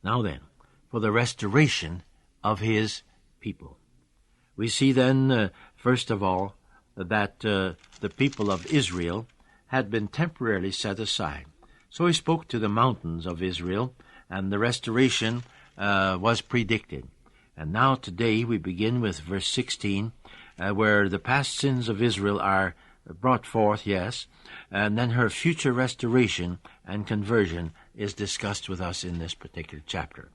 Now then, for the restoration of his people. We see then, first of all, that the people of Israel had been temporarily set aside. So he spoke to the mountains of Israel, and the restoration was predicted. And now today we begin with verse 16, where the past sins of Israel are brought forth, yes, and then her future restoration and conversion is discussed with us in this particular chapter.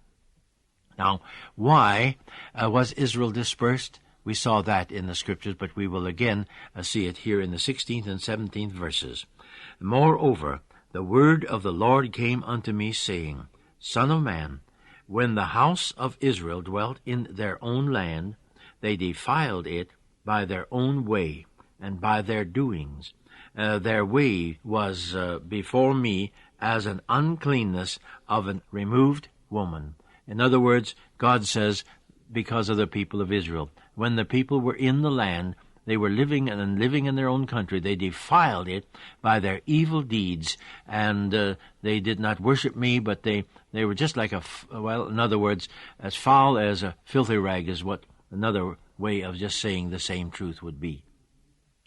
Now, why was Israel dispersed? We saw that in the Scriptures, but we will again see it here in the 16th and 17th verses. Moreover, the word of the Lord came unto me, saying, Son of man, when the house of Israel dwelt in their own land, they defiled it by their own way and by their doings. Their way was before me as an uncleanness of a removed woman. In other words, God says, because of the people of Israel, when the people were in the land, they were living in their own country. They defiled it by their evil deeds, and they did not worship me, but they were just like in other words, as foul as a filthy rag is what another way of just saying the same truth would be.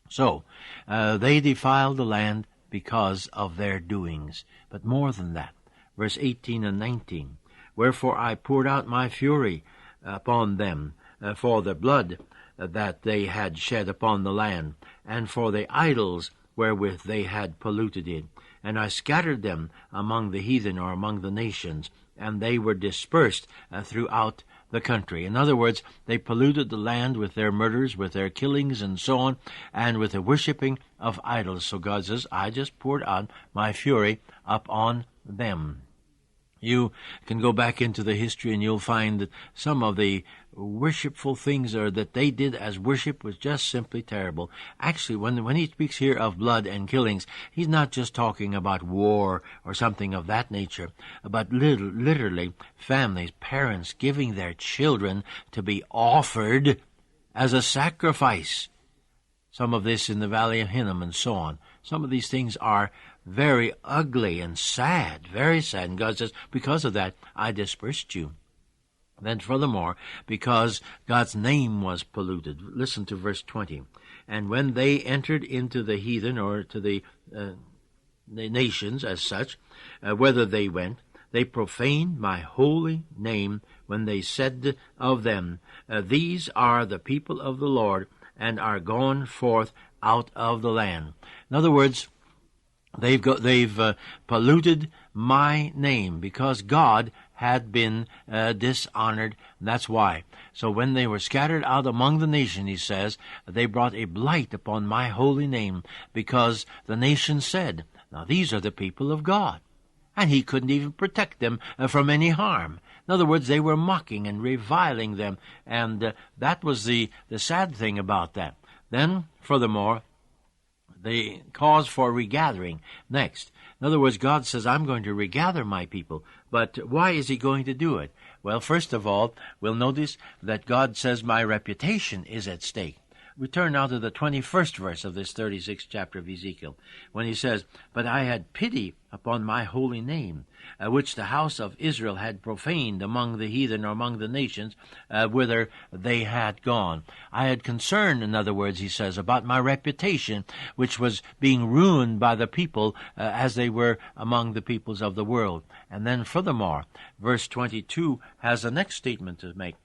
So, they defiled the land because of their doings. But more than that, verse 18 and 19, Wherefore I poured out my fury upon them for the blood that they had shed upon the land, and for the idols wherewith they had polluted it. And I scattered them among the heathen, or among the nations, and they were dispersed throughout the country. In other words, they polluted the land with their murders, with their killings, and so on, and with the worshipping of idols. So God says, I just poured out my fury upon them. You can go back into the history and you'll find that some of the worshipful things that they did as worship was just simply terrible. Actually, when he speaks here of blood and killings, he's not just talking about war or something of that nature, but literally families, parents giving their children to be offered as a sacrifice. Some of this in the Valley of Hinnom and so on. Some of these things are very ugly and sad, very sad. And God says, because of that, I dispersed you. Then furthermore, because God's name was polluted. Listen to verse 20. And when they entered into the heathen, or to the nations as such, whither they went, they profaned my holy name when they said of them, These are the people of the Lord, and are gone forth out of the land. In other words, they've polluted my name because God had been dishonored. That's why. So when they were scattered out among the nation, he says, they brought a blight upon my holy name, because the nation said, now these are the people of God. And he couldn't even protect them from any harm. In other words, they were mocking and reviling them, and that was the sad thing about that. Then, furthermore, the cause for regathering next. In other words, God says, I'm going to regather my people. But why is he going to do it? Well, first of all, we'll notice that God says my reputation is at stake. We turn now to the 21st verse of this 36th chapter of Ezekiel, when he says, But I had pity upon my holy name, which the house of Israel had profaned among the heathen, or among the nations, whither they had gone. I had concern, in other words, he says, about my reputation, which was being ruined by the people as they were among the peoples of the world. And then furthermore, verse 22 has the next statement to make.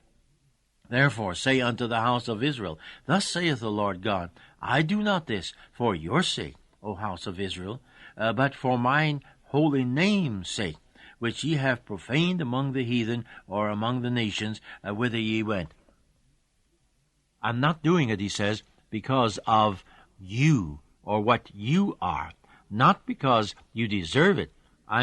Therefore say unto the house of Israel, Thus saith the Lord God, I do not this for your sake, O house of Israel, but for mine holy name's sake, which ye have profaned among the heathen, or among the nations, whither ye went. I'm not doing it, he says, because of you, or what you are, not because you deserve it. I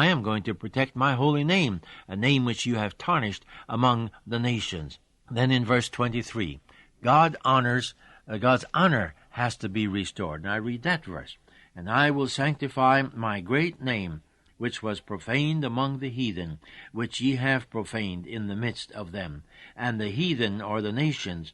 am going to protect my holy name, a name which you have tarnished among the nations. Then in verse 23, God's honor has to be restored. And I read that verse. And I will sanctify my great name, which was profaned among the heathen, which ye have profaned in the midst of them. And the heathen, or the nations,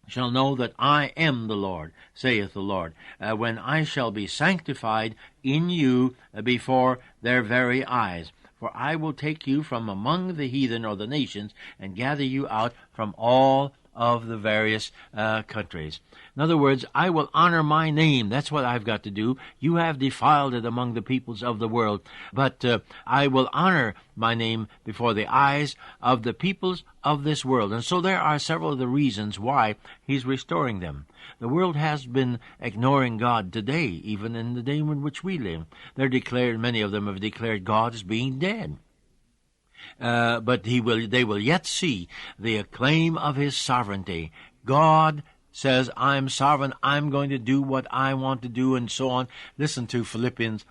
shall know that I am the Lord, saith the Lord, when I shall be sanctified in you before their very eyes. For I will take you from among the heathen or the nations and gather you out from all of the various countries. In other words, I will honor my name. That's what I've got to do. You have defiled it among the peoples of the world, but I will honor my name before the eyes of the peoples of this world. And so there are several of the reasons why he's restoring them. The world has been ignoring God today, even in the day in which we live. Many of them have declared God as being dead. But they will yet see the acclaim of his sovereignty. God says, I'm sovereign, I'm going to do what I want to do, and so on. Listen to Philippians,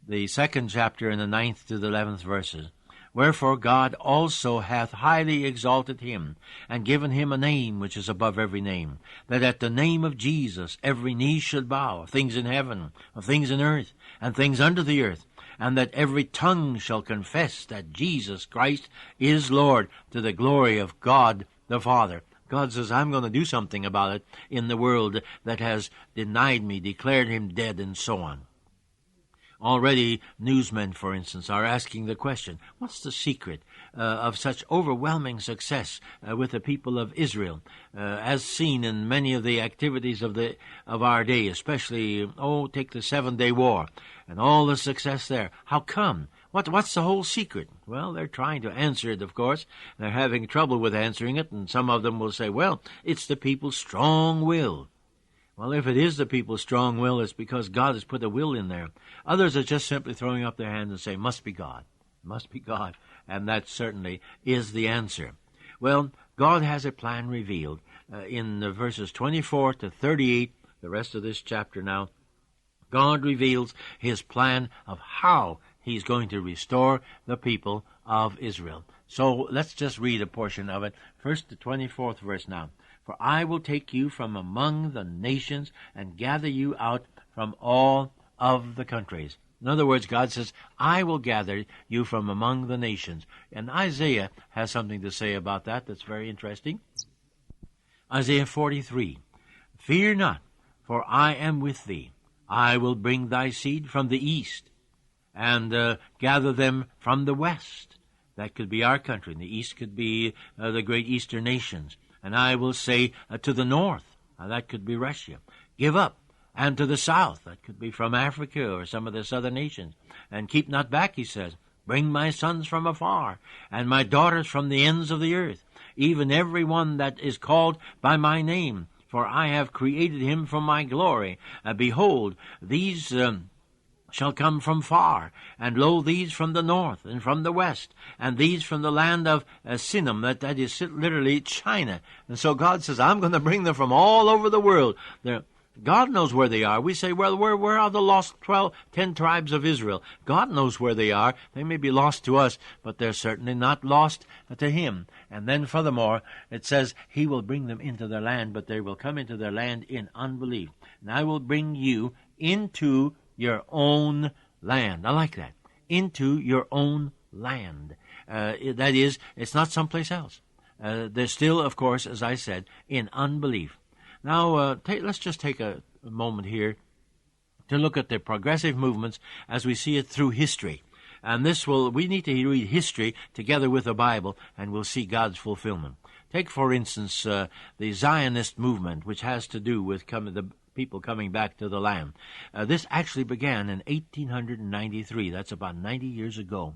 the 2nd chapter, and the 9th to the 11th verses. Wherefore God also hath highly exalted him, and given him a name which is above every name, that at the name of Jesus every knee should bow, of things in heaven, of things in earth, and things under the earth, and that every tongue shall confess that Jesus Christ is Lord, to the glory of God the Father. God says, I'm going to do something about it in the world that has denied me, declared him dead, and so on. Already, newsmen, for instance, are asking the question, what's the secret of such overwhelming success with the people of Israel, as seen in many of the activities of our day, especially, take the 7-Day War and all the success there. How come? What's the whole secret? Well, they're trying to answer it, of course. They're having trouble with answering it, and some of them will say, well, it's the people's strong will. Well, if it is the people's strong will, it's because God has put a will in there. Others are just simply throwing up their hands and saying, must be God, must be God. And that certainly is the answer. Well, God has a plan revealed in the verses 24 to 38, the rest of this chapter now. God reveals his plan of how he's going to restore the people of Israel. So let's just read a portion of it. First, the 24th verse now. For I will take you from among the nations and gather you out from all of the countries. In other words, God says, I will gather you from among the nations. And Isaiah has something to say about that that's very interesting. Isaiah 43. Fear not, for I am with thee. I will bring thy seed from the east and gather them from the west. That could be our country. And the east could be the great eastern nations. And I will say to the north, that could be Russia, give up. And to the south, that could be from Africa or some of the southern nations. And keep not back, he says. Bring my sons from afar, and my daughters from the ends of the earth, even every one that is called by my name. For I have created him for my glory. Behold, these shall come from far, and lo, these from the north and from the west, and these from the land of Sinim, that is literally China. And so God says, I'm going to bring them from all over the world. God knows where they are. We say, well, where are the lost 10 tribes of Israel? God knows where they are. They may be lost to us, but they're certainly not lost to him. And then furthermore, it says, he will bring them into their land, but they will come into their land in unbelief. And I will bring you into your own land. I like that. Into your own land. That is, it's not someplace else. They're still, of course, as I said, in unbelief. Now, let's just take a moment here to look at the progressive movements as we see it through history. And we need to read history together with the Bible, and we'll see God's fulfillment. Take, for instance, the Zionist movement, which has to do with the people coming back to the land. This actually began in 1893. That's about 90 years ago.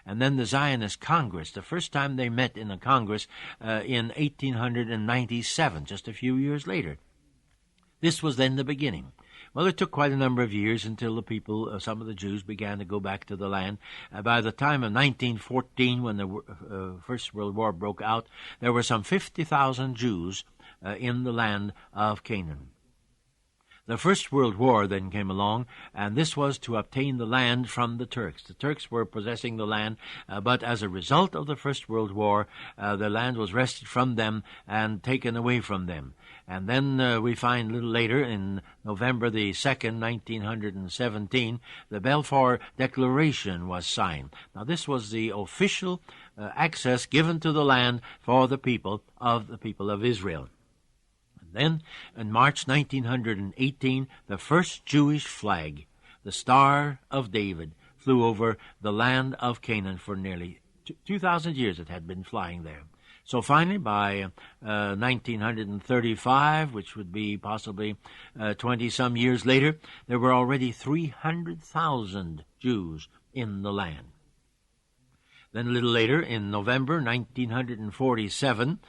And then the Zionist Congress, the first time they met in a Congress in 1897, just a few years later. This was then the beginning. Well, it took quite a number of years until the people, some of the Jews, began to go back to the land. By the time of 1914, when the First World War broke out, there were some 50,000 Jews in the land of Canaan. The First World War then came along, and this was to obtain the land from the Turks. The Turks were possessing the land, but as a result of the First World War, the land was wrested from them and taken away from them. And then we find a little later, in November the 2nd, 1917, the Balfour Declaration was signed. Now, this was the official access given to the land for the people of Israel. Then, in March 1918, the first Jewish flag, the Star of David, flew over the land of Canaan for nearly 2,000 years. It had been flying there. So finally, by 1935, which would be possibly 20-some years later, there were already 300,000 Jews in the land. Then a little later, in November 1947,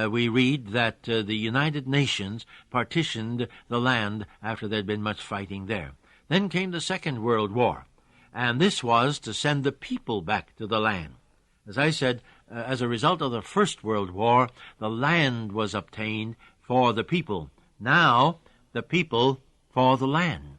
we read that the United Nations partitioned the land after there had been much fighting there. Then came the Second World War, and this was to send the people back to the land. As I said, as a result of the First World War, the land was obtained for the people. Now, the people for the land.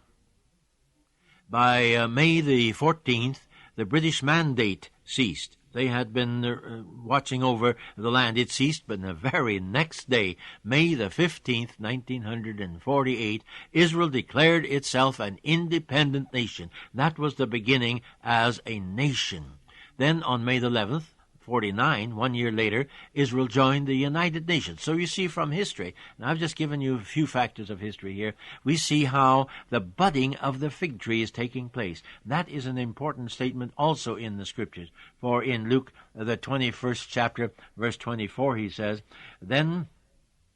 By May the 14th, the British mandate ceased. They had been watching over the land. It ceased, but the very next day, May the 15th, 1948, Israel declared itself an independent nation. That was the beginning as a nation. Then on May the 11th, 49, 1 year later, Israel joined the United Nations. So you see from history, and I've just given you a few factors of history here, we see how the budding of the fig tree is taking place. That is an important statement also in the Scriptures. For in Luke, the 21st chapter, verse 24, he says, "Then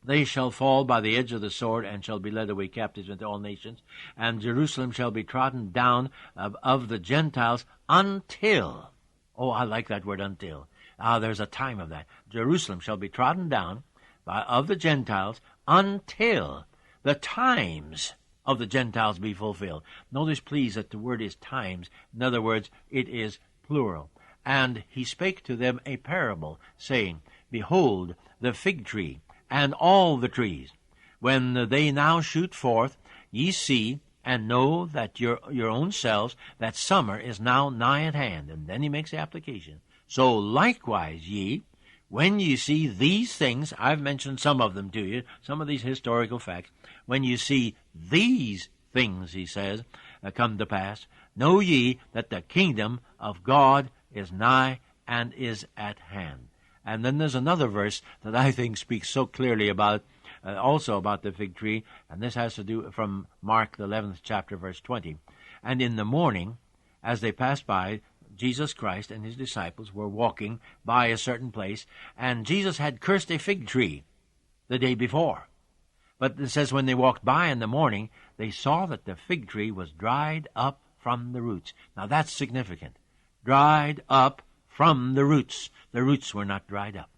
they shall fall by the edge of the sword, and shall be led away captives into all nations, and Jerusalem shall be trodden down of the Gentiles until," oh, I like that word, until. There's a time of that. "Jerusalem shall be trodden down of the Gentiles until the times of the Gentiles be fulfilled." Notice, please, that the word is times. In other words, it is plural. "And he spake to them a parable, saying, Behold, the fig tree, and all the trees. When they now shoot forth, ye see, and know that your own selves, that summer is now nigh at hand." And then he makes the application. "So likewise ye, when you see these things," I've mentioned some of them to you, some of these historical facts, "when you see these things," he says, "come to pass, know ye that the kingdom of God is nigh and is at hand." And then there's another verse that I think speaks so clearly about also about the fig tree, and this has to do from Mark the 11th chapter, verse 20. "And in the morning, as they passed by, Jesus Christ and his disciples were walking by a certain place, and Jesus had cursed a fig tree the day before. But it says when they walked by in the morning, they saw that the fig tree was dried up from the roots." Now that's significant. Dried up from the roots. The roots were not dried up,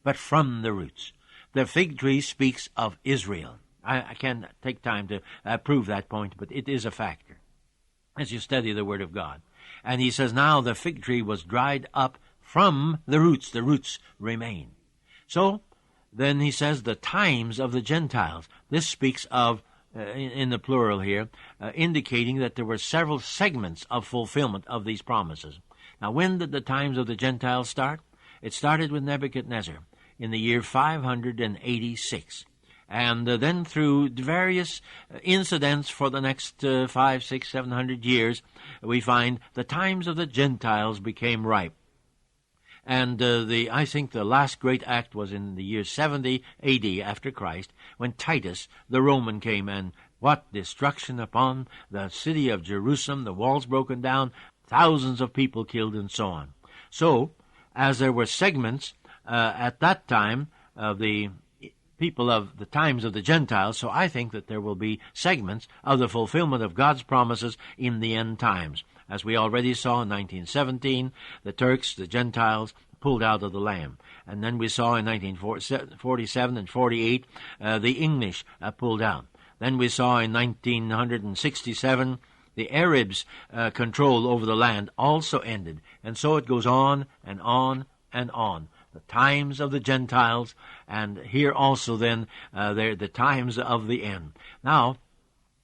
but from the roots. The fig tree speaks of Israel. I can't take time to prove that point, but it is a factor as you study the Word of God. And he says, now the fig tree was dried up from the roots. The roots remain. So then he says the times of the Gentiles. This speaks of, in the plural here, indicating that there were several segments of fulfillment of these promises. Now, when did the times of the Gentiles start? It started with Nebuchadnezzar in the year 586. And then through various incidents for the next 500, 600, 700 years, we find the times of the Gentiles became ripe. And I think the last great act was in the year 70 A.D. after Christ, when Titus, the Roman, came, and what destruction upon the city of Jerusalem, the walls broken down, thousands of people killed, and so on. So, as there were segments at that time of the people of the times of the Gentiles, so I think that there will be segments of the fulfillment of God's promises in the end times. As we already saw in 1917, the Turks, the Gentiles, pulled out of the land. And then we saw in 1947 and 48, the English pulled out. Then we saw in 1967, the Arabs' control over the land also ended. And so it goes on and on and on. The times of the Gentiles, and here also then the times of the end. Now,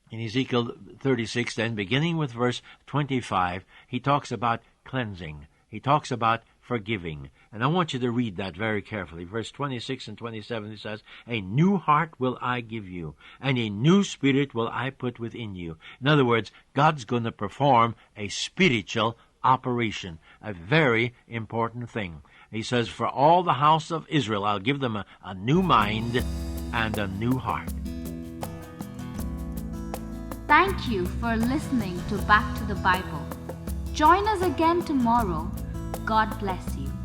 in Ezekiel 36 then, beginning with verse 25, he talks about cleansing. He talks about forgiving. And I want you to read that very carefully. Verse 26 and 27, he says, "A new heart will I give you, and a new spirit will I put within you." In other words, God's going to perform a spiritual operation, a very important thing. He says, "For all the house of Israel, I'll give them a new mind and a new heart." Thank you for listening to Back to the Bible. Join us again tomorrow. God bless you.